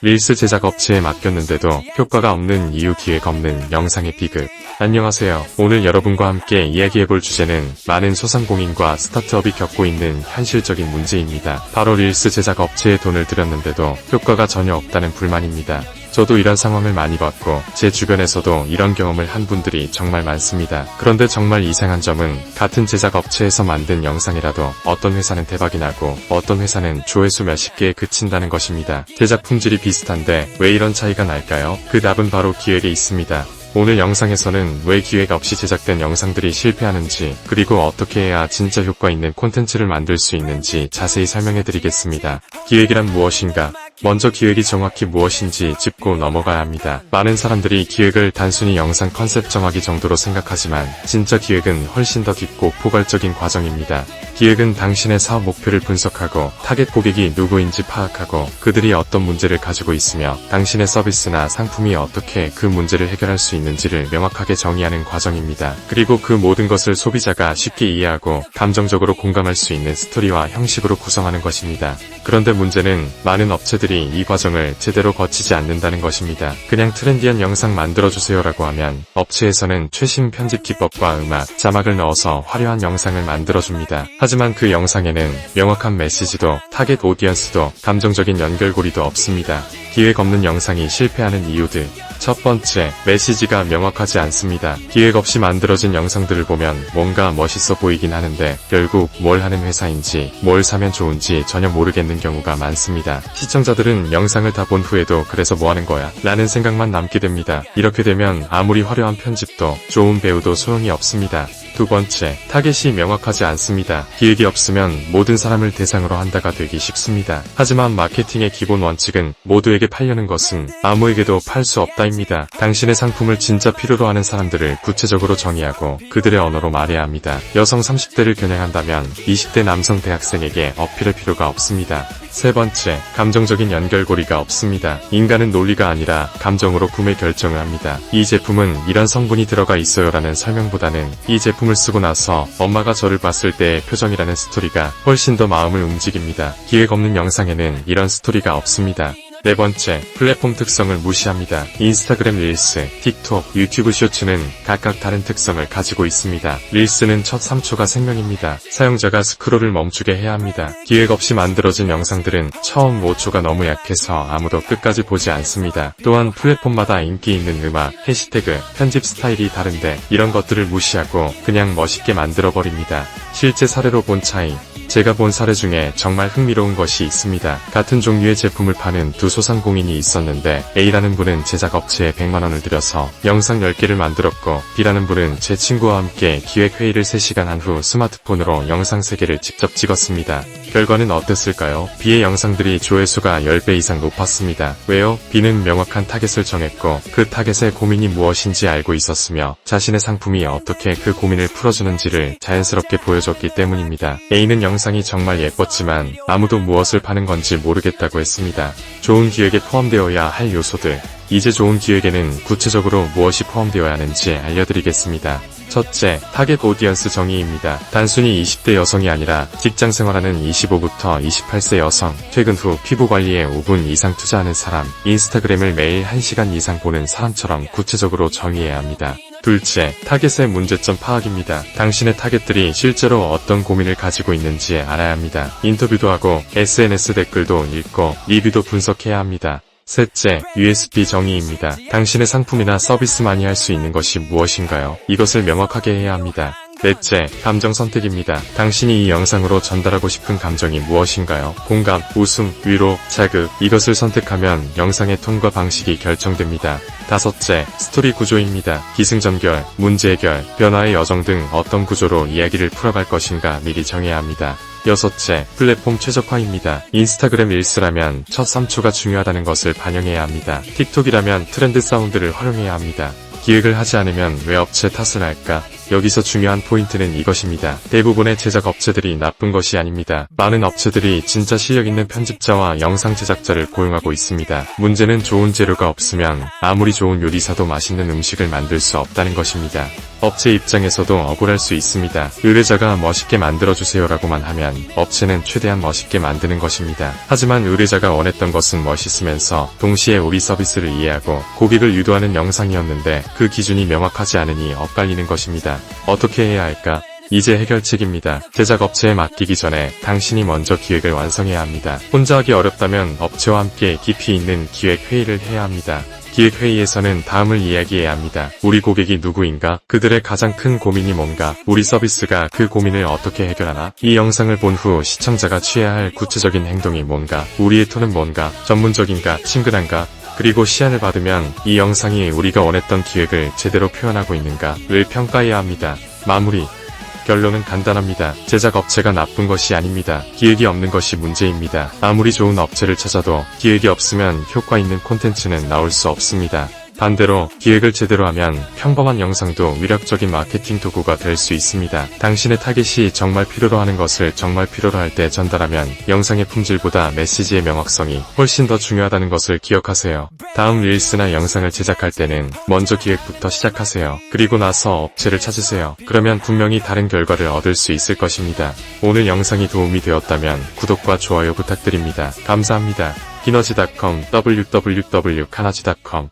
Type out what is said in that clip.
릴스 제작 업체에 맡겼는데도 효과가 없는 이유 기획 없는 영상의 비극. 안녕하세요. 오늘 여러분과 함께 이야기해볼 주제는 많은 소상공인과 스타트업이 겪고 있는 현실적인 문제입니다. 바로 릴스 제작 업체에 돈을 들였는데도 효과가 전혀 없다는 불만입니다. 저도 이런 상황을 많이 봤고 제 주변에서도 이런 경험을 한 분들이 정말 많습니다. 그런데 정말 이상한 점은 같은 제작 업체에서 만든 영상이라도 어떤 회사는 대박이 나고 어떤 회사는 조회수 몇십 개에 그친다는 것입니다. 제작 품질이 비슷한데 왜 이런 차이가 날까요? 그 답은 바로 기획에 있습니다. 오늘 영상에서는 왜 기획 없이 제작된 영상들이 실패하는지, 그리고 어떻게 해야 진짜 효과 있는 콘텐츠를 만들 수 있는지 자세히 설명해드리겠습니다. 기획이란 무엇인가? 먼저 기획이 정확히 무엇인지 짚고 넘어가야 합니다. 많은 사람들이 기획을 단순히 영상 컨셉 정하기 정도로 생각하지만 진짜 기획은 훨씬 더 깊고 포괄적인 과정입니다. 기획은 당신의 사업 목표를 분석하고 타겟 고객이 누구인지 파악하고 그들이 어떤 문제를 가지고 있으며 당신의 서비스나 상품이 어떻게 그 문제를 해결할 수 있는지를 명확하게 정의하는 과정입니다. 그리고 그 모든 것을 소비자가 쉽게 이해하고 감정적으로 공감할 수 있는 스토리와 형식으로 구성하는 것입니다. 그런데 문제는 많은 업체들이 이 과정을 제대로 거치지 않는다는 것입니다. 그냥 트렌디한 영상 만들어주세요라고 하면 업체에서는 최신 편집 기법과 음악, 자막을 넣어서 화려한 영상을 만들어줍니다. 하지만 그 영상에는 명확한 메시지도 타겟 오디언스도 감정적인 연결고리도 없습니다. 기획 없는 영상이 실패하는 이유들. 첫 번째, 메시지가 명확하지 않습니다. 기획 없이 만들어진 영상들을 보면 뭔가 멋있어 보이긴 하는데 결국 뭘 하는 회사인지 뭘 사면 좋은지 전혀 모르겠는 경우가 많습니다. 시청자들은 영상을 다 본 후에도 그래서 뭐 하는 거야? 라는 생각만 남게 됩니다. 이렇게 되면 아무리 화려한 편집도 좋은 배우도 소용이 없습니다. 두 번째, 타겟이 명확하지 않습니다. 기획이 없으면 모든 사람을 대상으로 한다가 되기 쉽습니다. 하지만 마케팅의 기본 원칙은 모두에게 팔려는 것은 아무에게도 팔 수 없다입니다. 당신의 상품을 진짜 필요로 하는 사람들을 구체적으로 정의하고 그들의 언어로 말해야 합니다. 여성 30대를 겨냥한다면 20대 남성 대학생에게 어필할 필요가 없습니다. 세 번째, 감정적인 연결고리가 없습니다. 인간은 논리가 아니라 감정으로 구매 결정을 합니다. 이 제품은 이런 성분이 들어가 있어요라는 설명보다는 이 제품을 쓰고 나서 엄마가 저를 봤을 때의 표정이라는 스토리가 훨씬 더 마음을 움직입니다. 기획 없는 영상에는 이런 스토리가 없습니다. 네 번째, 플랫폼 특성을 무시합니다. 인스타그램 릴스, 틱톡, 유튜브 쇼츠는 각각 다른 특성을 가지고 있습니다. 릴스는 첫 3초가 생명입니다. 사용자가 스크롤을 멈추게 해야 합니다. 기획 없이 만들어진 영상들은 처음 5초가 너무 약해서 아무도 끝까지 보지 않습니다. 또한 플랫폼마다 인기 있는 음악, 해시태그, 편집 스타일이 다른데 이런 것들을 무시하고 그냥 멋있게 만들어버립니다. 실제 사례로 본 차이. 제가 본 사례 중에 정말 흥미로운 것이 있습니다. 같은 종류의 제품을 파는 두 소상공인이 있었는데 A라는 분은 제작업체에 100만원을 들여서 영상 10개를 만들었고 B라는 분은 제 친구와 함께 기획회의를 3시간 한 후 스마트폰으로 영상 3개를 직접 찍었습니다. 결과는 어땠을까요? B의 영상들이 조회수가 10배 이상 높았습니다. 왜요? B는 명확한 타겟을 정했고 그 타겟의 고민이 무엇인지 알고 있었으며 자신의 상품이 어떻게 그 고민을 풀어주는지를 자연스럽게 보여줬기 때문입니다. A는 영상이 정말 예뻤지만 아무도 무엇을 파는 건지 모르겠다고 했습니다. 좋은 기획에 포함되어야 할 요소들. 이제 좋은 기획에는 구체적으로 무엇이 포함되어야 하는지 알려드리겠습니다. 첫째, 타겟 오디언스 정의입니다. 단순히 20대 여성이 아니라 직장 생활하는 25부터 28세 여성, 퇴근 후 피부 관리에 5분 이상 투자하는 사람, 인스타그램을 매일 1시간 이상 보는 사람처럼 구체적으로 정의해야 합니다. 둘째, 타겟의 문제점 파악입니다. 당신의 타겟들이 실제로 어떤 고민을 가지고 있는지 알아야 합니다. 인터뷰도 하고 SNS 댓글도 읽고 리뷰도 분석해야 합니다. 셋째, USP 정의입니다. 당신의 상품이나 서비스만이 할 수 있는 것이 무엇인가요? 이것을 명확하게 해야 합니다. 넷째, 감정 선택입니다. 당신이 이 영상으로 전달하고 싶은 감정이 무엇인가요? 공감, 웃음, 위로, 자극, 이것을 선택하면 영상의 톤과 방식이 결정됩니다. 다섯째, 스토리 구조입니다. 기승전결, 문제 해결, 변화의 여정 등 어떤 구조로 이야기를 풀어갈 것인가 미리 정해야 합니다. 여섯째, 플랫폼 최적화입니다. 인스타그램 릴스라면 첫 3초가 중요하다는 것을 반영해야 합니다. 틱톡이라면 트렌드 사운드를 활용해야 합니다. 기획을 하지 않으면 왜 업체 탓을 할까? 여기서 중요한 포인트는 이것입니다. 대부분의 제작 업체들이 나쁜 것이 아닙니다. 많은 업체들이 진짜 실력 있는 편집자와 영상 제작자를 고용하고 있습니다. 문제는 좋은 재료가 없으면 아무리 좋은 요리사도 맛있는 음식을 만들 수 없다는 것입니다. 업체 입장에서도 억울할 수 있습니다. 의뢰자가 멋있게 만들어주세요라고만 하면 업체는 최대한 멋있게 만드는 것입니다. 하지만 의뢰자가 원했던 것은 멋있으면서 동시에 우리 서비스를 이해하고 고객을 유도하는 영상이었는데 그 기준이 명확하지 않으니 엇갈리는 것입니다. 어떻게 해야 할까? 이제 해결책입니다. 제작업체에 맡기기 전에 당신이 먼저 기획을 완성해야 합니다. 혼자 하기 어렵다면 업체와 함께 깊이 있는 기획회의를 해야 합니다. 기획회의에서는 다음을 이야기해야 합니다. 우리 고객이 누구인가? 그들의 가장 큰 고민이 뭔가? 우리 서비스가 그 고민을 어떻게 해결하나? 이 영상을 본 후 시청자가 취해야 할 구체적인 행동이 뭔가? 우리의 톤은 뭔가? 전문적인가? 친근한가? 그리고 시안을 받으면 이 영상이 우리가 원했던 기획을 제대로 표현하고 있는가를 평가해야 합니다. 마무리. 결론은 간단합니다. 제작업체가 나쁜 것이 아닙니다. 기획이 없는 것이 문제입니다. 아무리 좋은 업체를 찾아도 기획이 없으면 효과 있는 콘텐츠는 나올 수 없습니다. 반대로 기획을 제대로 하면 평범한 영상도 위력적인 마케팅 도구가 될 수 있습니다. 당신의 타겟이 정말 필요로 하는 것을 정말 필요로 할 때 전달하면 영상의 품질보다 메시지의 명확성이 훨씬 더 중요하다는 것을 기억하세요. 다음 릴스나 영상을 제작할 때는 먼저 기획부터 시작하세요. 그리고 나서 업체를 찾으세요. 그러면 분명히 다른 결과를 얻을 수 있을 것입니다. 오늘 영상이 도움이 되었다면 구독과 좋아요 부탁드립니다. 감사합니다. 키너지.com www.kanaji.com